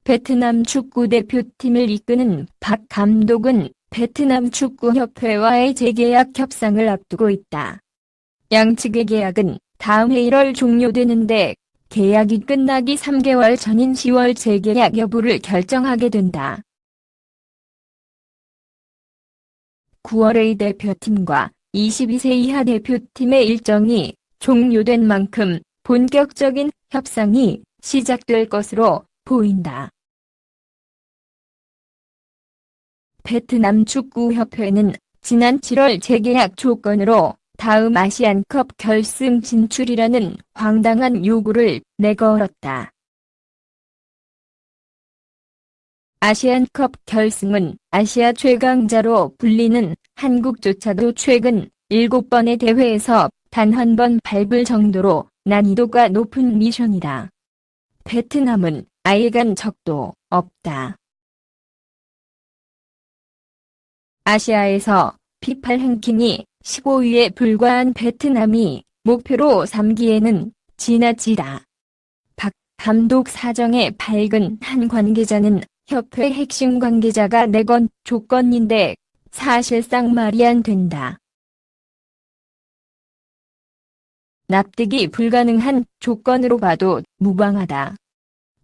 베트남 축구대표팀을 이끄는 박 감독은 베트남 축구협회와의 재계약 협상을 앞두고 있다. 양측의 계약은 다음 해 1월 종료되는데 계약이 끝나기 3개월 전인 10월 재계약 여부를 결정하게 된다. 9월 A 대표팀과 22세 이하 대표팀의 일정이 종료된 만큼 본격적인 협상이 시작될 것으로 보인다. 베트남 축구협회는 지난 7월 재계약 조건으로 다음 아시안컵 결승 진출이라는 황당한 요구를 내걸었다. 아시안컵 결승은 아시아 최강자로 불리는 한국조차도 최근 7번의 대회에서 단 한 번 밟을 정도로 난이도가 높은 미션이다. 베트남은 아예 간 적도 없다. 아시아에서 피파 랭킹이 15위에 불과한 베트남이 목표로 삼기에는 지나치다. 박 감독 사정에 밝은 한 관계자는 협회 핵심 관계자가 내건 조건인데 사실상 말이 안 된다. 납득이 불가능한 조건으로 봐도 무방하다.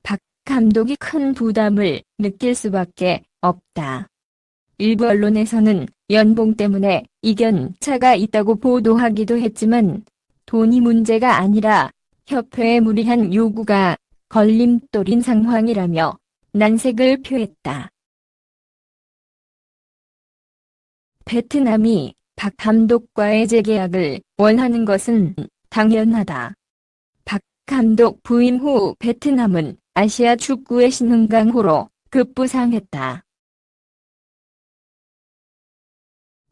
박 감독이 큰 부담을 느낄 수밖에 없다. 일부 언론에서는 연봉 때문에 이견 차가 있다고 보도하기도 했지만 돈이 문제가 아니라 협회의 무리한 요구가 걸림돌인 상황이라며 난색을 표했다. 베트남이 박 감독과의 재계약을 원하는 것은 당연하다. 박 감독 부임 후 베트남은 아시아 축구의 신흥강호로 급부상했다.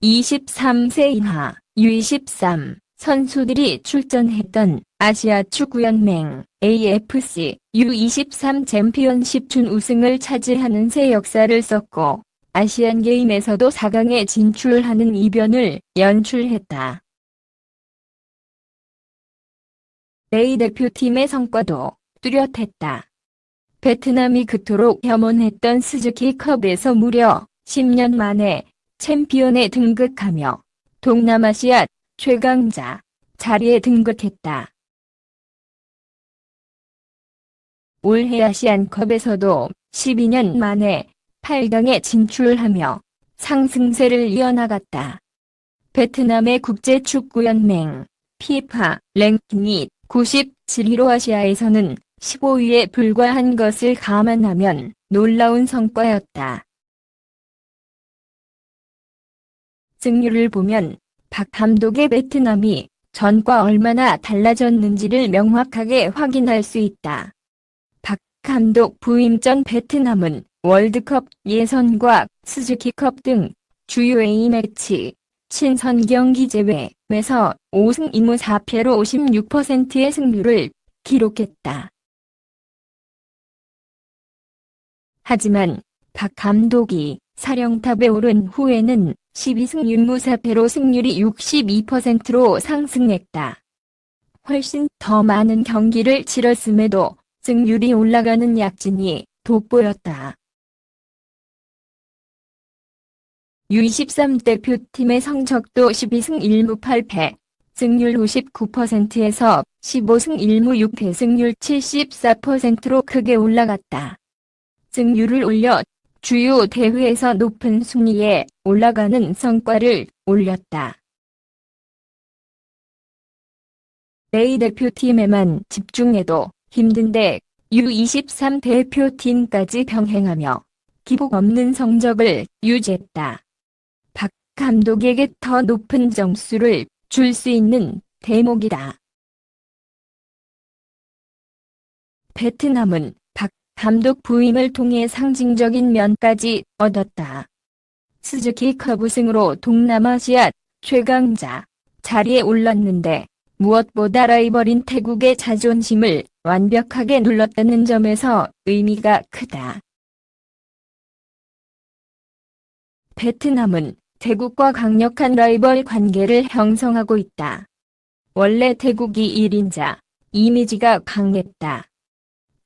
23세 이하 U23 선수들이 출전했던 아시아 축구연맹 AFC U23 챔피언십 준우승을 차지하는 새 역사를 썼고 아시안게임에서도 4강에 진출하는 이변을 연출했다. A 대표팀의 성과도 뚜렷했다. 베트남이 그토록 염원했던 스즈키컵에서 무려 10년 만에 챔피언에 등극하며 동남아시아 최강자 자리에 등극했다. 올해 아시안컵에서도 12년 만에 8강에 진출하며 상승세를 이어나갔다. 베트남의 국제축구연맹 피파 랭킹이 97위로 아시아에서는 15위에 불과한 것을 감안하면 놀라운 성과였다. 승률을 보면 박 감독의 베트남이 전과 얼마나 달라졌는지를 명확하게 확인할 수 있다. 박 감독 부임 전 베트남은 월드컵 예선과 스즈키컵 등 주요 A매치, 친선 경기 제외에서 5승 2무 4패로 56%의 승률을 기록했다. 하지만 박 감독이 사령탑에 오른 후에는 12승 6무 4패로 승률이 62%로 상승했다. 훨씬 더 많은 경기를 치렀음에도 승률이 올라가는 약진이 돋보였다. U23 대표팀의 성적도 12승 1무 8패, 승률 59%에서 15승 1무 6패 승률 74%로 크게 올라갔다. 승률을 올려 주요 대회에서 높은 순위에 올라가는 성과를 올렸다. A 대표팀에만 집중해도 힘든데 U23 대표팀까지 병행하며 기복 없는 성적을 유지했다. 박 감독에게 더 높은 점수를 줄 수 있는 대목이다. 베트남은 박 감독 부임을 통해 상징적인 면까지 얻었다. 스즈키컵 우승으로 동남아시아 최강자 자리에 올랐는데 무엇보다 라이벌인 태국의 자존심을 완벽하게 눌렀다는 점에서 의미가 크다. 베트남은 태국과 강력한 라이벌 관계를 형성하고 있다. 원래 태국이 1인자 이미지가 강했다.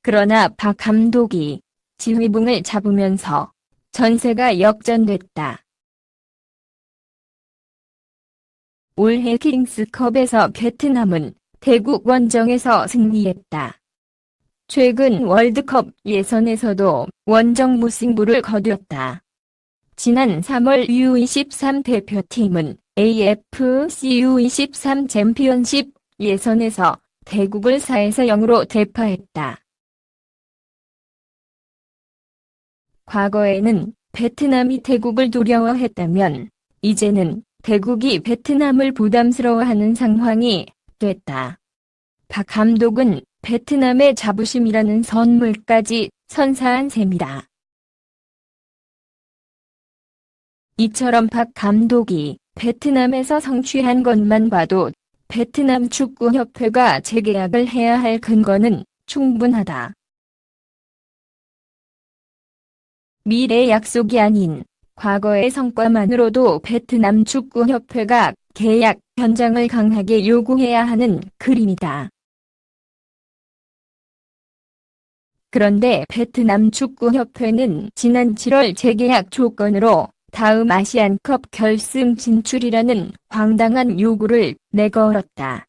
그러나 박 감독이 지휘봉을 잡으면서 전세가 역전됐다. 올해 킹스컵에서 베트남은 태국 원정에서 승리했다. 최근 월드컵 예선에서도 원정 무승부를 거두었다. 지난 3월 U23 대표팀은 AFC U23 챔피언십 예선에서 태국을 4-0으로 대파했다. 과거에는 베트남이 태국을 두려워했다면 이제는 태국이 베트남을 부담스러워하는 상황이 됐다. 박 감독은 베트남의 자부심이라는 선물까지 선사한 셈이다. 이처럼 박 감독이 베트남에서 성취한 것만 봐도 베트남 축구협회가 재계약을 해야 할 근거는 충분하다. 미래 약속이 아닌 과거의 성과만으로도 베트남 축구협회가 계약 연장을 강하게 요구해야 하는 그림이다. 그런데 베트남 축구협회는 지난 7월 재계약 조건으로 다음 아시안컵 결승 진출이라는 황당한 요구를 내걸었다.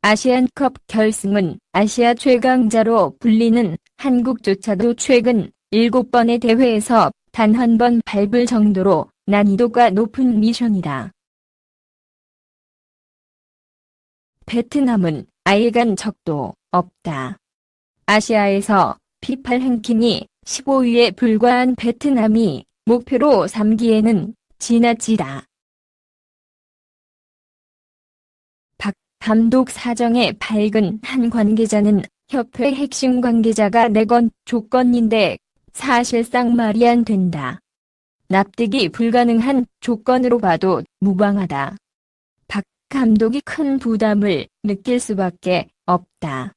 아시안컵 결승은 아시아 최강자로 불리는 한국조차도 최근 7번의 대회에서 단 한 번 밟을 정도로 난이도가 높은 미션이다. 베트남은 아예 간 적도 없다. 아시아에서 피파 랭킹이 15위에 불과한 베트남이 목표로 삼기에는 지나치다. 박 감독 사정에 밝은 한 관계자는 협회 핵심 관계자가 내건 조건인데 사실상 말이 안 된다. 납득이 불가능한 조건으로 봐도 무방하다. 박 감독이 큰 부담을 느낄 수밖에 없다.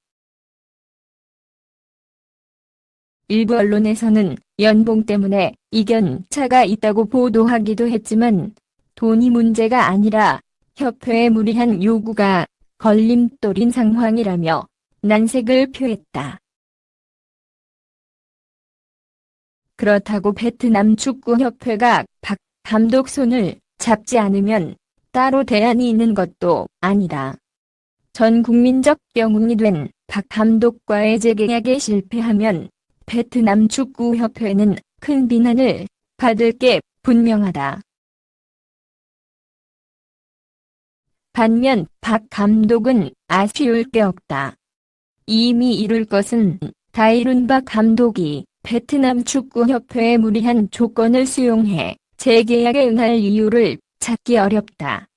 일부 언론에서는 연봉 때문에 이견 차가 있다고 보도하기도 했지만 돈이 문제가 아니라 협회의 무리한 요구가 걸림돌인 상황이라며 난색을 표했다. 그렇다고 베트남 축구협회가 박 감독 손을 잡지 않으면 따로 대안이 있는 것도 아니다. 전 국민적 영웅이 된 박 감독과의 재계약에 실패하면 베트남 축구협회는 큰 비난을 받을 게 분명하다. 반면 박 감독은 아쉬울 게 없다. 이미 이룰 것은 다 이룬 박 감독이 베트남 축구협회의 무리한 조건을 수용해 재계약에 응할 이유를 찾기 어렵다.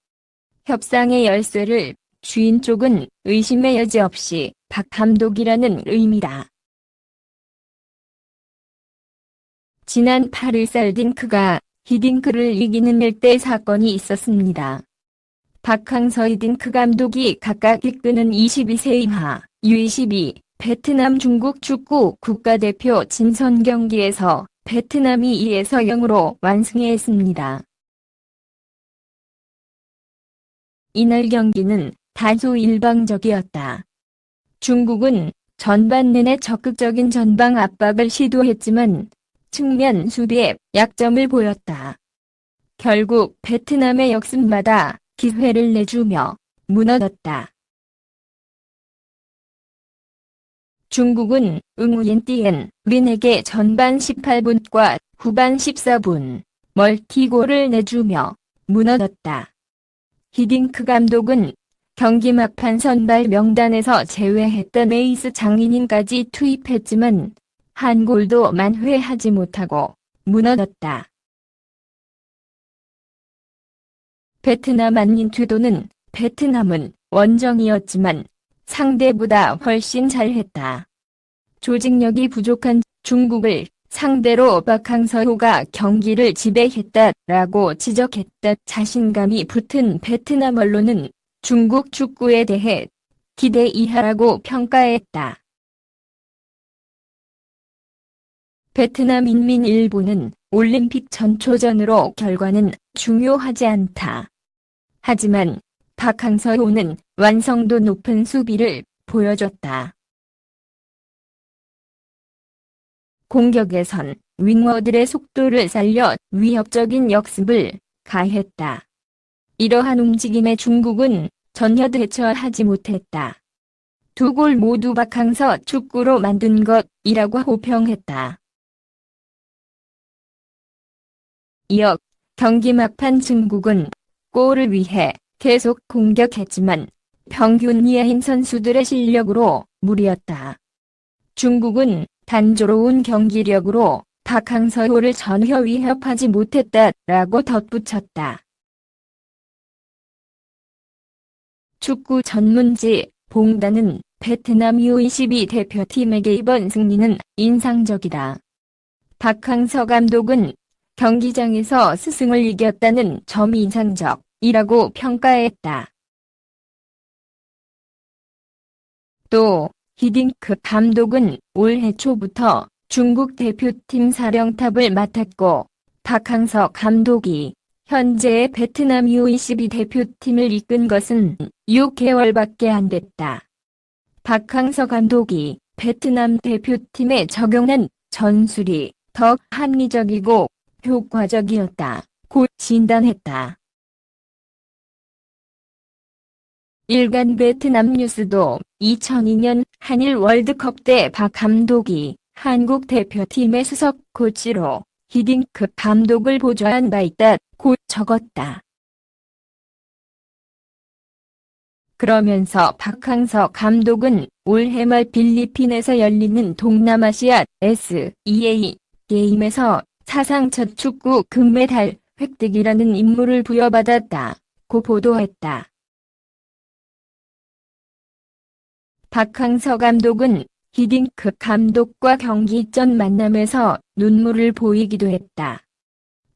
협상의 열쇠를 쥐인 쪽은 의심의 여지 없이 박 감독이라는 의미다. 지난 8일 살딩크가 히딩크를 이기는 일대 사건이 있었습니다. 박항서 히딩크 감독이 각각 이끄는 22세 이하 U22 베트남 중국 축구 국가대표 친선 경기에서 베트남이 2-0으로 완승했습니다. 이날 경기는 다소 일방적이었다. 중국은 전반 내내 적극적인 전방 압박을 시도했지만 측면 수비에 약점을 보였다. 결국 베트남의 역습마다 기회를 내주며 무너졌다. 중국은 응우옌띠엔 린에게 전반 18분과 후반 14분 멀티골을 내주며 무너졌다. 히딩크 감독은 경기 막판 선발 명단에서 제외했던 에이스 장인인까지 투입했지만 한 골도 만회하지 못하고 무너졌다. 베트남 안민투도는 베트남은 원정이었지만 상대보다 훨씬 잘했다. 조직력이 부족한 중국을 상대로 박항서호가 경기를 지배했다라고 지적했다. 자신감이 붙은 베트남 언론은 중국 축구에 대해 기대 이하라고 평가했다. 베트남 인민일보는 올림픽 전초전으로 결과는 중요하지 않다. 하지만 박항서호는 완성도 높은 수비를 보여줬다. 공격에선 윙어들의 속도를 살려 위협적인 역습을 가했다. 이러한 움직임에 중국은 전혀 대처하지 못했다. 두 골 모두 박항서 축구로 만든 것이라고 호평했다. 이어 경기 막판 중국은 골을 위해 계속 공격했지만 평균 이하인 선수들의 실력으로 무리였다. 중국은 단조로운 경기력으로 박항서호를 전혀 위협하지 못했다라고 덧붙였다. 축구 전문지 봉단은 베트남 U22 대표팀에게 이번 승리는 인상적이다. 박항서 감독은 경기장에서 스승을 이겼다는 점이 인상적이라고 평가했다. 또 히딩크 감독은 올해 초부터 중국 대표팀 사령탑을 맡았고 박항서 감독이 현재의 베트남 U22 대표팀을 이끈 것은 6개월밖에 안 됐다. 박항서 감독이 베트남 대표팀에 적용한 전술이 더 합리적이고 효과적이었다고 진단했다. 일간 베트남 뉴스도 2002년 한일 월드컵 때 박 감독이 한국 대표팀의 수석 코치로 히딩크 감독을 보좌한 바 있다고 적었다. 그러면서 박항서 감독은 올해 말 필리핀에서 열리는 동남아시아 SEA 게임에서 사상 첫 축구 금메달 획득이라는 임무를 부여받았다고 보도했다. 박항서 감독은 히딩크 감독과 경기 전 만남에서 눈물을 보이기도 했다.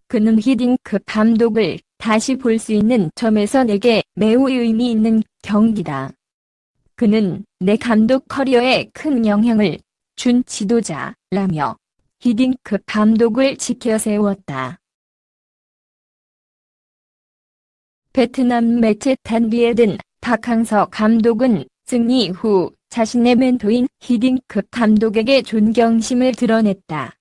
그는 히딩크 감독을 다시 볼 수 있는 점에서 내게 매우 의미 있는 경기다. 그는 내 감독 커리어에 큰 영향을 준 지도자라며 히딩크 감독을 지켜 세웠다. 베트남 매체 탄비에든 박항서 감독은 승리 후 자신의 멘토인 히딩크 감독에게 존경심을 드러냈다.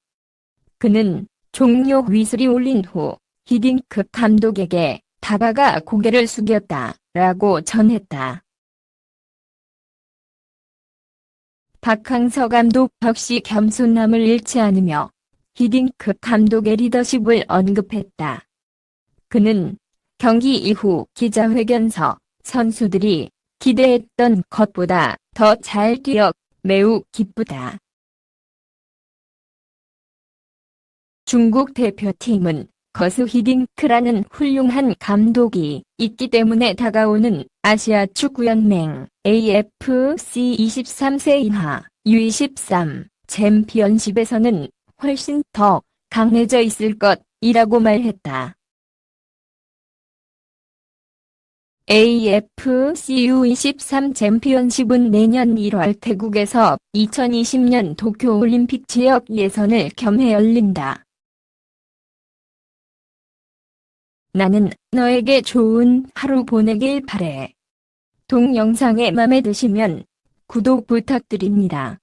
그는 종료 휘슬이 울린 후 히딩크 감독에게 다가가 고개를 숙였다라고 전했다. 박항서 감독 역시 겸손함을 잃지 않으며 히딩크 감독의 리더십을 언급했다. 그는 경기 이후 기자회견서 선수들이 기대했던 것보다 더 잘 뛰어 매우 기쁘다. 중국 대표팀은 거수 히딩크라는 훌륭한 감독이 있기 때문에 다가오는 아시아 축구연맹 AFC 23세 이하 U23 챔피언십에서는 훨씬 더 강해져 있을 것이라고 말했다. AFC U23 챔피언십은 내년 1월 태국에서 2020년 도쿄올림픽 지역 예선을 겸해 열린다. 나는 너에게 좋은 하루 보내길 바래. 동영상에 맘에 드시면 구독 부탁드립니다.